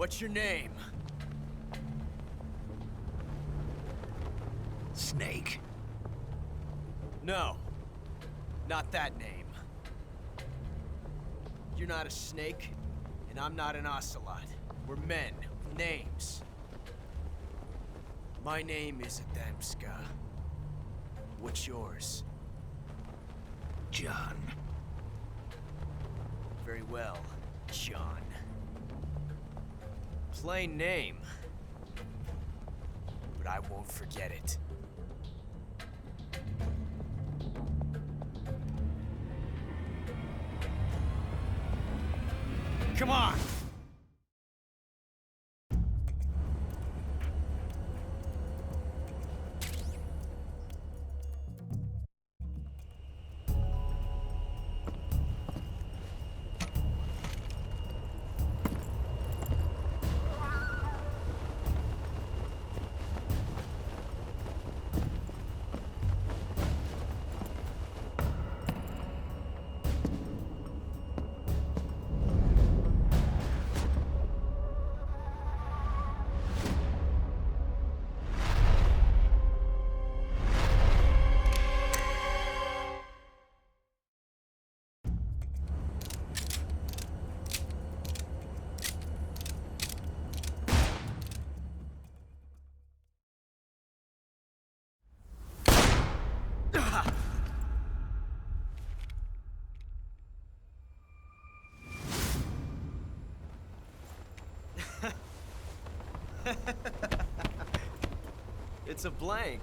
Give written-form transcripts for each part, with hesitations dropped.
What's your name? Snake. No. Not that name. You're not a snake, and I'm not an ocelot. We're men with names. My name is Adamska. What's yours? John. Very well, John. Plain name. But I won't forget it. Come on! It's a blank.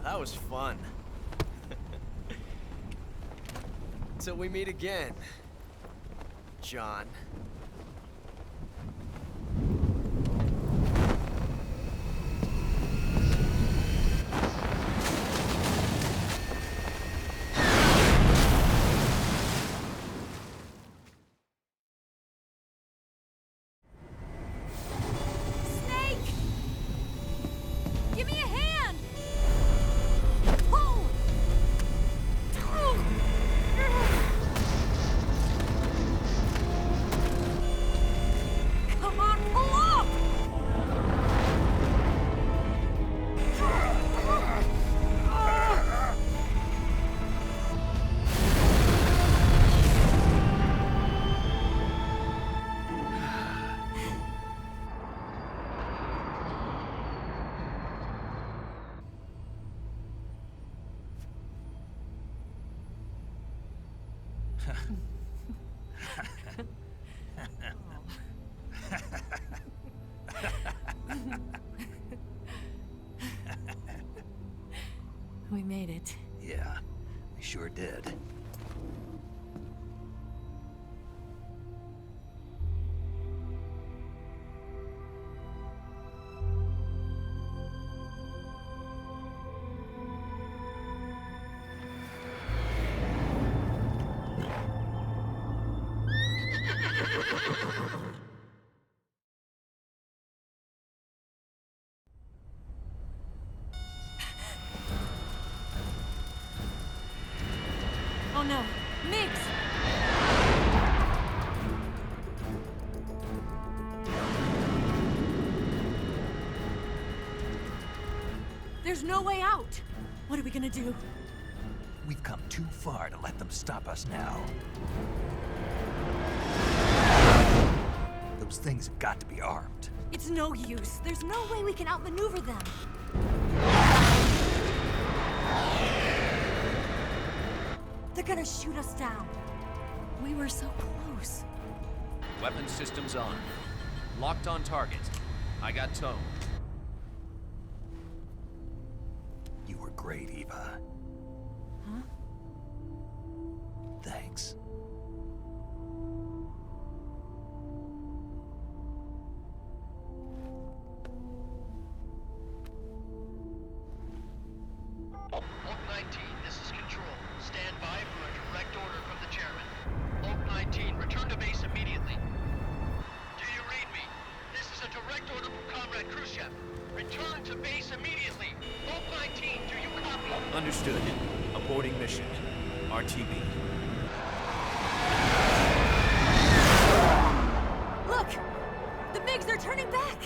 That was fun. Till we meet again, John. Give me a hand! Pull! Come on, pull up! We made it. Yeah, we sure did. Oh no, Mix! There's no way out! What are we gonna do? We've come too far to let them stop us now. Those things have got to be armed. It's no use. There's no way we can outmaneuver them. They're gonna shoot us down. We were so close. Weapon systems on. Locked on target. I got tone. You were great, Eva. Huh? Thanks. Oak 19, this is Control. Stand by for a direct order from the chairman. Oak 19, return to base immediately. Do you read me? This is a direct order from Comrade Khrushchev. Understood. Aborting mission. RTB. Look! The MiGs are turning back!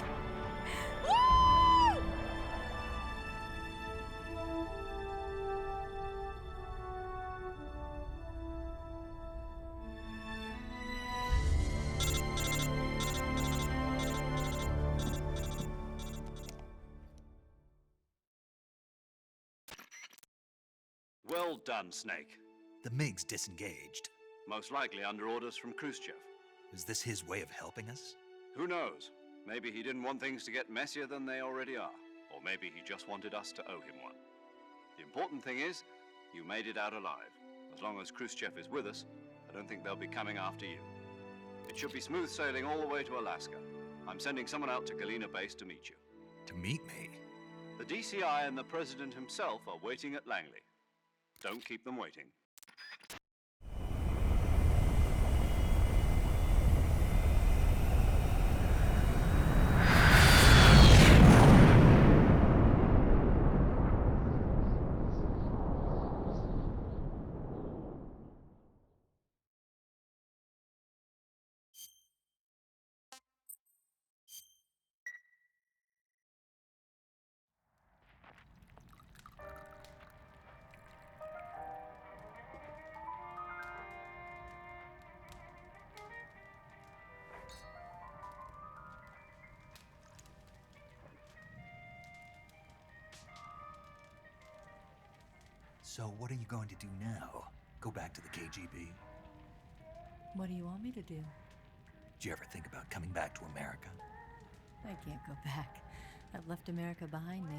Woo! Well done, Snake. The MiG's disengaged. Most likely under orders from Khrushchev. Is this his way of helping us? Who knows? Maybe he didn't want things to get messier than they already are. Or maybe he just wanted us to owe him one. The important thing is, you made it out alive. As long as Khrushchev is with us, I don't think they'll be coming after you. It should be smooth sailing all the way to Alaska. I'm sending someone out to Galena Base to meet you. To meet me? The DCI and the President himself are waiting at Langley. Don't keep them waiting. So what are you going to do now? Go back to the KGB? What do you want me to do? Did you ever think about coming back to America? I can't go back. I've left America behind me.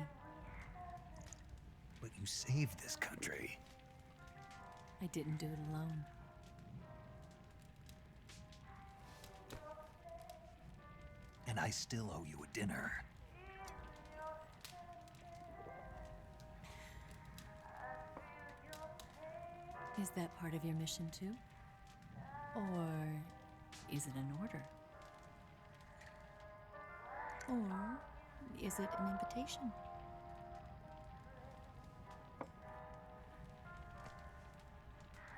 But you saved this country. I didn't do it alone. And I still owe you a dinner. Is that part of your mission too? Or is it an order? Or is it an invitation?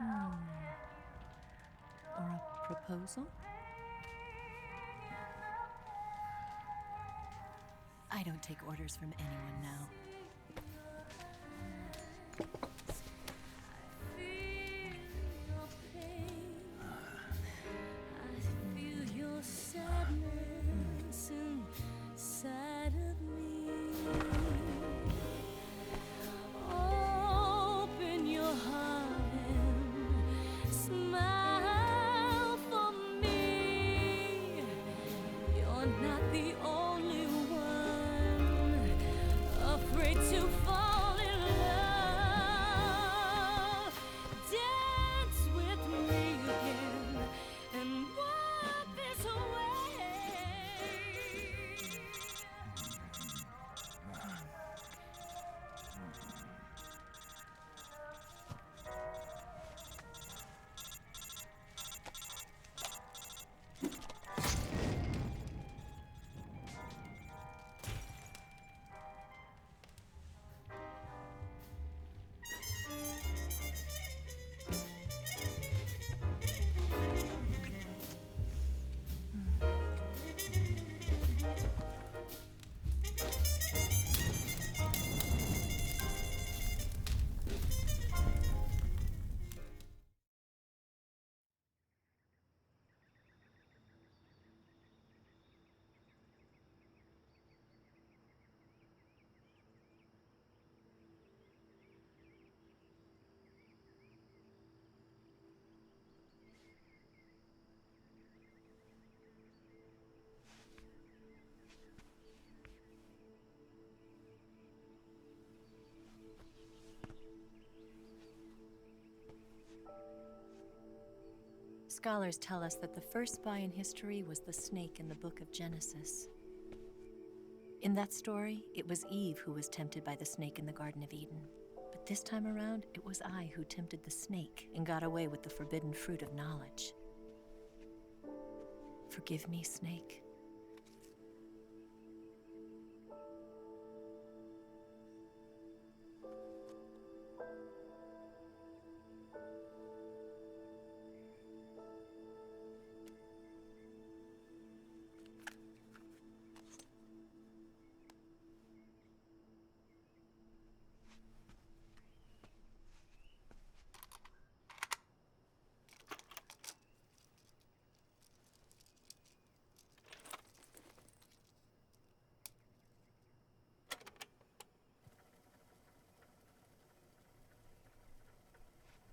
Or a proposal? I don't take orders from anyone now. Scholars tell us that the first spy in history was the snake in the book of Genesis. In that story, it was Eve who was tempted by the snake in the Garden of Eden. But this time around, it was I who tempted the snake and got away with the forbidden fruit of knowledge. Forgive me, Snake.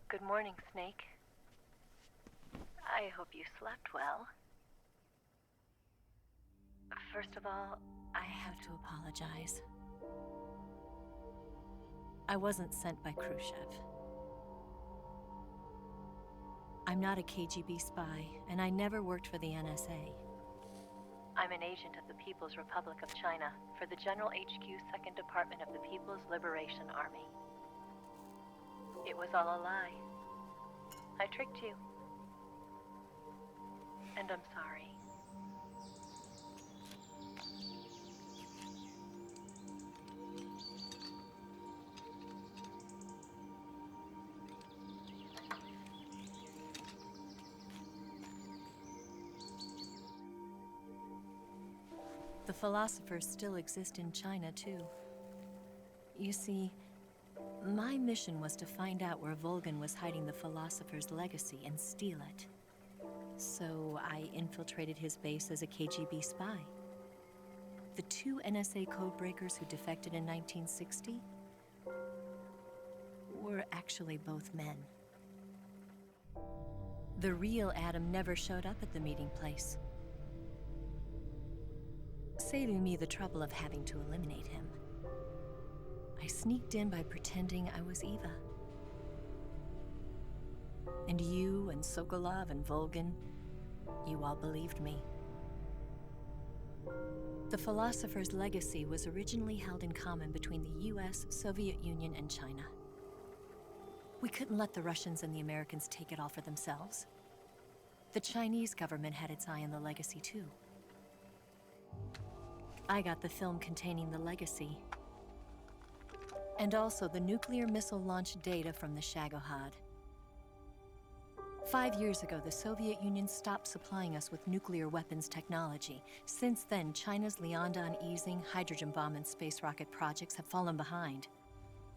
Good morning, Snake. I hope you slept well. First of all, I have to apologize. I wasn't sent by Khrushchev. I'm not a KGB spy, and I never worked for the NSA. I'm an agent of the People's Republic of China for the General HQ 2nd Department of the People's Liberation Army. It was all a lie. I tricked you. And I'm sorry. The philosophers still exist in China, too. You see, my mission was to find out where Volgan was hiding the philosopher's legacy and steal it. So I infiltrated his base as a KGB spy. The 2 NSA codebreakers who defected in 1960 were actually both men. The real Adam never showed up at the meeting place, saving me the trouble of having to eliminate him. I sneaked in by pretending I was Eva. And you and Sokolov and Volgan, you all believed me. The philosopher's legacy was originally held in common between the US, Soviet Union, and China. We couldn't let the Russians and the Americans take it all for themselves. The Chinese government had its eye on the legacy, too. I got the film containing the legacy, and also the nuclear missile launch data from the Shagohod. 5 years ago, the Soviet Union stopped supplying us with nuclear weapons technology. Since then, China's Liandon easing, hydrogen bomb, and space rocket projects have fallen behind.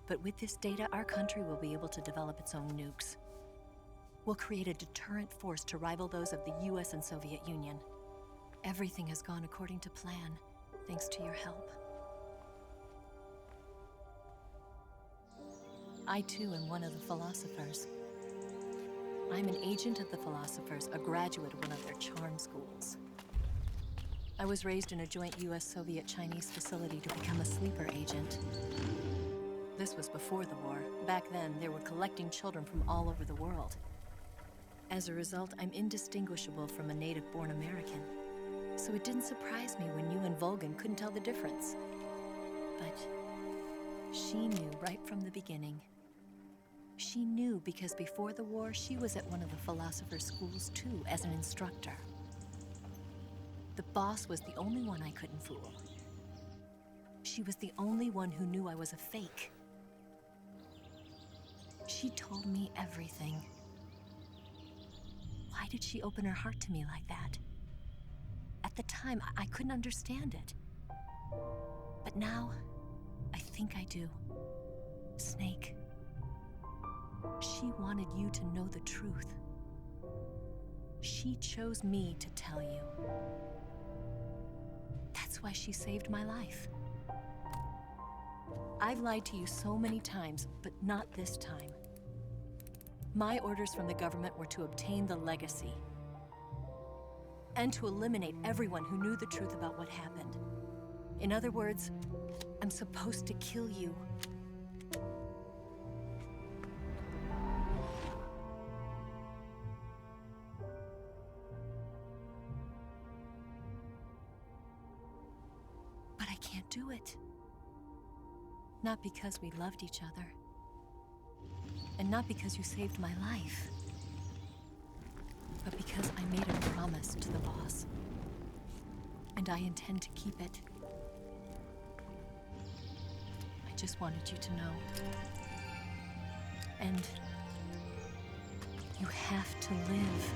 But with this data, our country will be able to develop its own nukes. We'll create a deterrent force to rival those of the US and Soviet Union. Everything has gone according to plan, thanks to your help. I too am one of the philosophers. I'm an agent of the philosophers, a graduate of one of their charm schools. I was raised in a joint US-Soviet-Chinese facility to become a sleeper agent. This was before the war. Back then, they were collecting children from all over the world. As a result, I'm indistinguishable from a native-born American. So it didn't surprise me when you and Volgan couldn't tell the difference. But she knew right from the beginning. She knew because before the war, she was at one of the philosopher's schools too, as an instructor. The boss was the only one I couldn't fool. She was the only one who knew I was a fake. She told me everything. Why did she open her heart to me like that? At the time, I couldn't understand it. But now, I think I do. Snake. She wanted you to know the truth. She chose me to tell you. That's why she saved my life. I've lied to you so many times, but not this time. My orders from the government were to obtain the legacy and to eliminate everyone who knew the truth about what happened. In other words, I'm supposed to kill you. But I can't do it. Not because we loved each other. And not because you saved my life. But because I made a promise to the boss. And I intend to keep it. I just wanted you to know. And you have to live.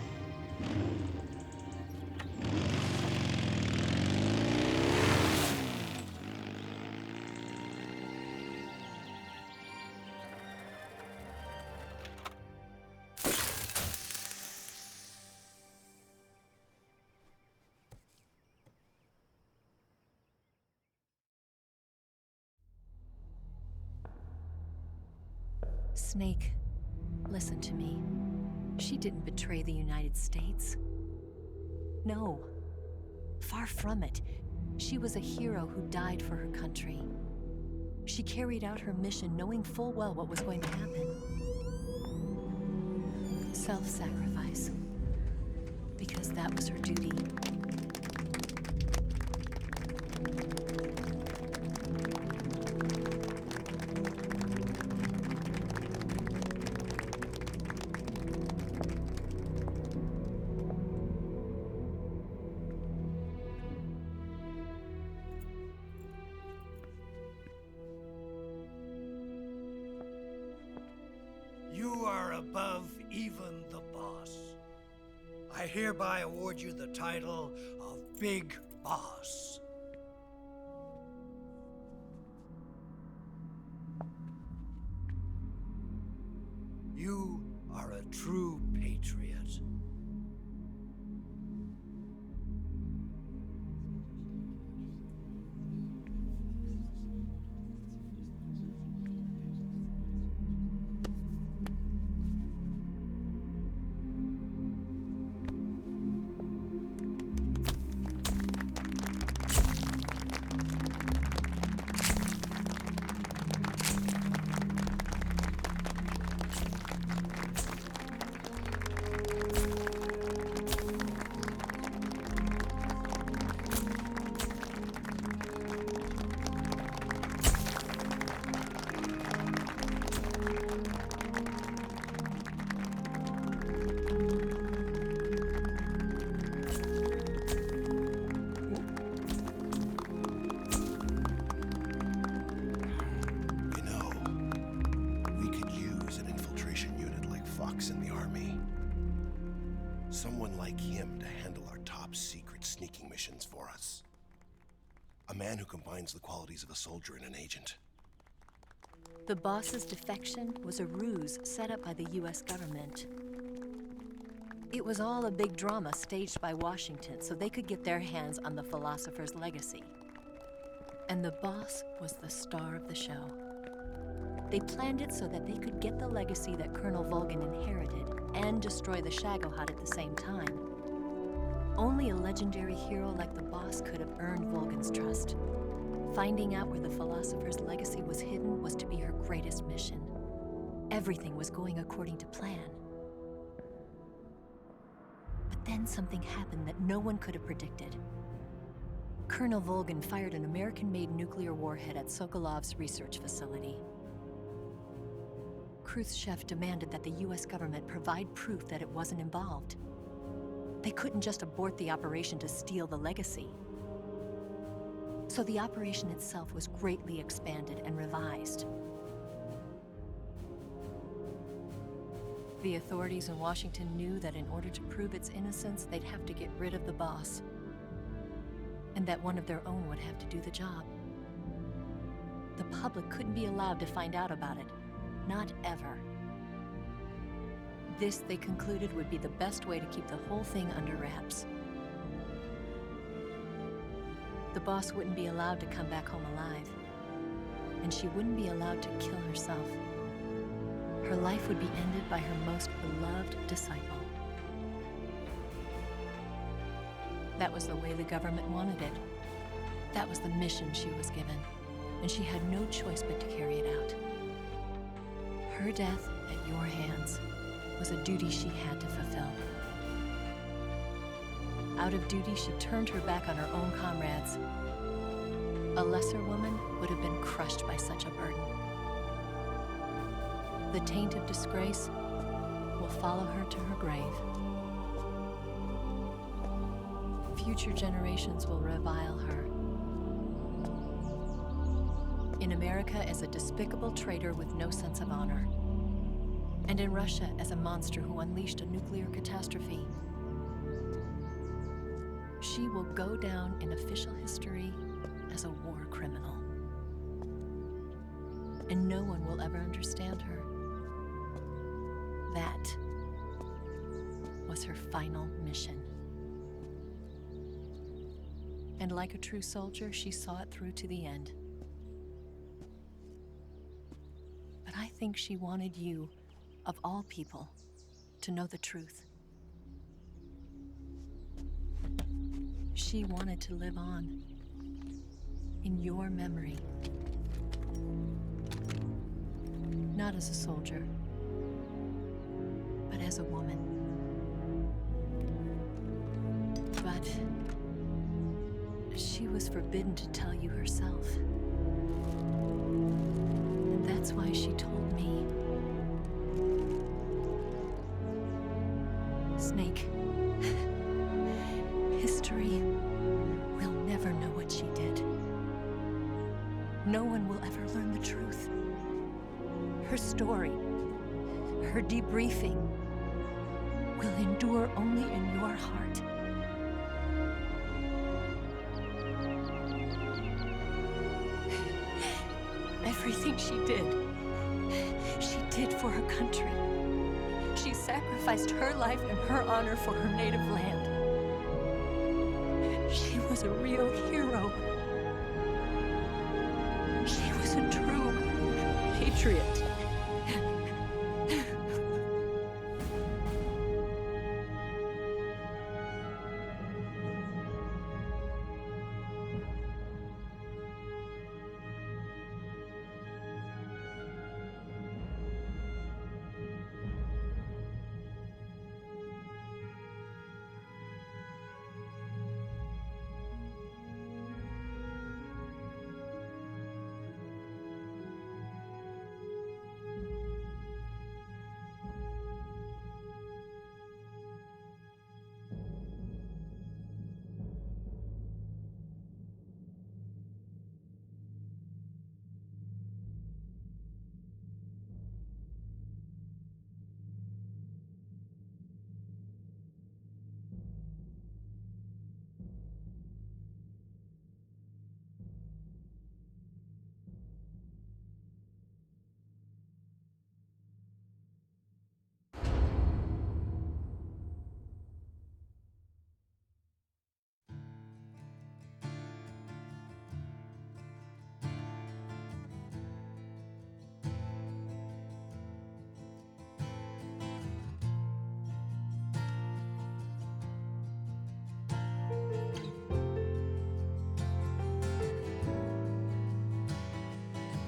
Snake, listen to me. She didn't betray the United States. No. Far from it. She was a hero who died for her country. She carried out her mission knowing full well what was going to happen. Self-sacrifice. Because that was her duty. You are above even the boss. I hereby award you the title of Big Boss. You are a true patriot. In the army. Someone like him to handle our top secret sneaking missions for us. A man who combines the qualities of a soldier and an agent. The boss's defection was a ruse set up by the US government. It was all a big drama staged by Washington so they could get their hands on the philosopher's legacy. And the boss was the star of the show. They planned it so that they could get the legacy that Colonel Volgin inherited and destroy the Shagohod at the same time. Only a legendary hero like the boss could have earned Volgin's trust. Finding out where the philosopher's legacy was hidden was to be her greatest mission. Everything was going according to plan. But then something happened that no one could have predicted. Colonel Volgin fired an American-made nuclear warhead at Sokolov's research facility. Khrushchev demanded that the US government provide proof that it wasn't involved. They couldn't just abort the operation to steal the legacy. So the operation itself was greatly expanded and revised. The authorities in Washington knew that in order to prove its innocence, they'd have to get rid of the boss, and that one of their own would have to do the job. The public couldn't be allowed to find out about it. Not ever. This, they concluded, would be the best way to keep the whole thing under wraps. The boss wouldn't be allowed to come back home alive, and she wouldn't be allowed to kill herself. Her life would be ended by her most beloved disciple. That was the way the government wanted it. That was the mission she was given, and she had no choice but to carry it out. Her death at your hands was a duty she had to fulfill. Out of duty, she turned her back on her own comrades. A lesser woman would have been crushed by such a burden. The taint of disgrace will follow her to her grave. Future generations will revile her. In America as a despicable traitor with no sense of honor. And in Russia as a monster who unleashed a nuclear catastrophe. She will go down in official history as a war criminal. And no one will ever understand her. That was her final mission. And like a true soldier, she saw it through to the end. But I think she wanted you, of all people, to know the truth. She wanted to live on, in your memory. Not as a soldier, but as a woman. But she was forbidden to tell you herself. And that's why she told me. Snake, history will never know what she did. No one will ever learn the truth. Her story, her debriefing, will endure only in your heart. Everything she did for her country. She sacrificed her life and her honor for her native land. She was a real hero. She was a true patriot.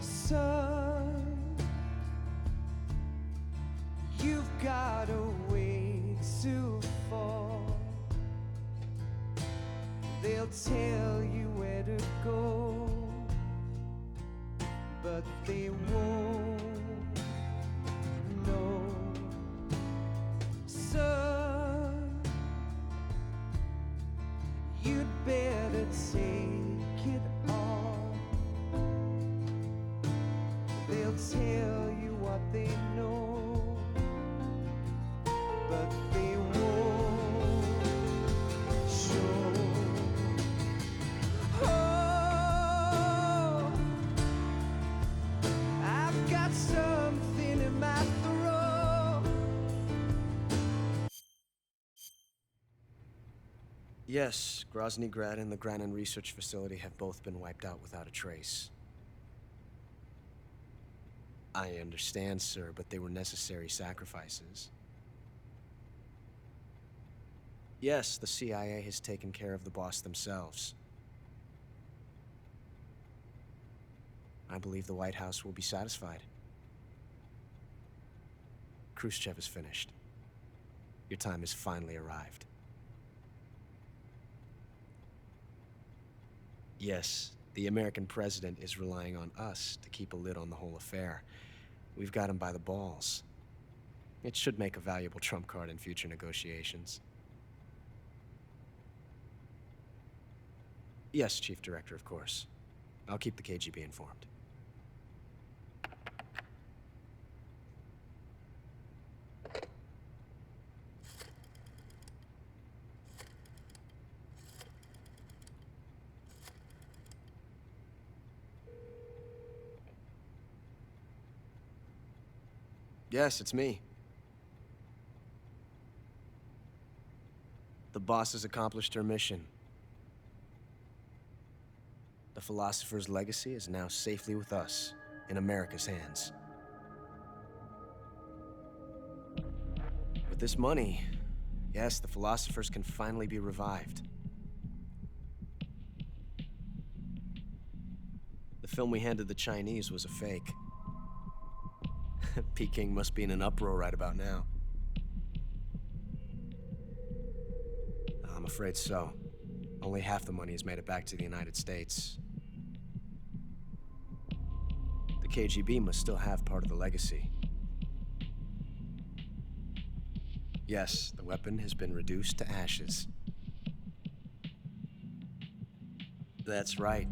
Son, you've got a way to fall. They'll tell you where to go, but they won't know. Son, you'd better take it all. They'll tell you what they know, but they won't show. Oh, I've got something in my throat. Yes, Grozny Grad and the Granin Research Facility have both been wiped out without a trace. I understand, sir, but they were necessary sacrifices. Yes, the CIA has taken care of the boss themselves. I believe the White House will be satisfied. Khrushchev is finished. Your time has finally arrived. Yes, the American president is relying on us to keep a lid on the whole affair. We've got him by the balls. It should make a valuable trump card in future negotiations. Yes, Chief Director, of course. I'll keep the KGB informed. Yes, it's me. The boss has accomplished her mission. The philosopher's legacy is now safely with us, in America's hands. With this money, yes, the philosophers can finally be revived. The film we handed the Chinese was a fake. Peking must be in an uproar right about now. I'm afraid so. Only half the money has made it back to the United States. The KGB must still have part of the legacy. Yes, the weapon has been reduced to ashes. That's right.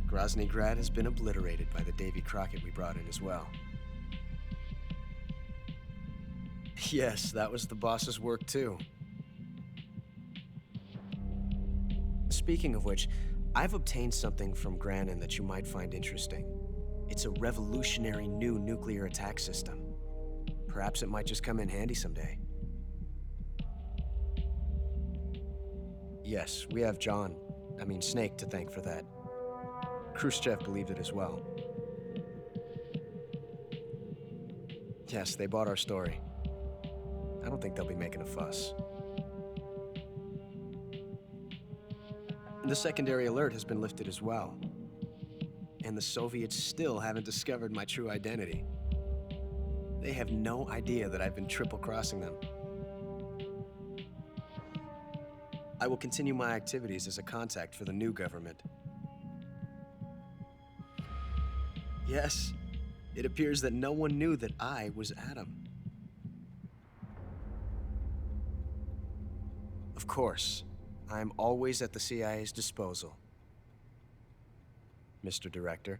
Grozny Grad has been obliterated by the Davy Crockett we brought in as well. Yes, that was the boss's work too. Speaking of which, I've obtained something from Granin that you might find interesting. It's a revolutionary new nuclear attack system. Perhaps it might just come in handy someday. Yes, we have Snake to thank for that. Khrushchev believed it as well. Yes, they bought our story. I don't think they'll be making a fuss. The secondary alert has been lifted as well. And the Soviets still haven't discovered my true identity. They have no idea that I've been triple-crossing them. I will continue my activities as a contact for the new government. Yes, it appears that no one knew that I was Adam. Of course, I'm always at the CIA's disposal, Mr. Director.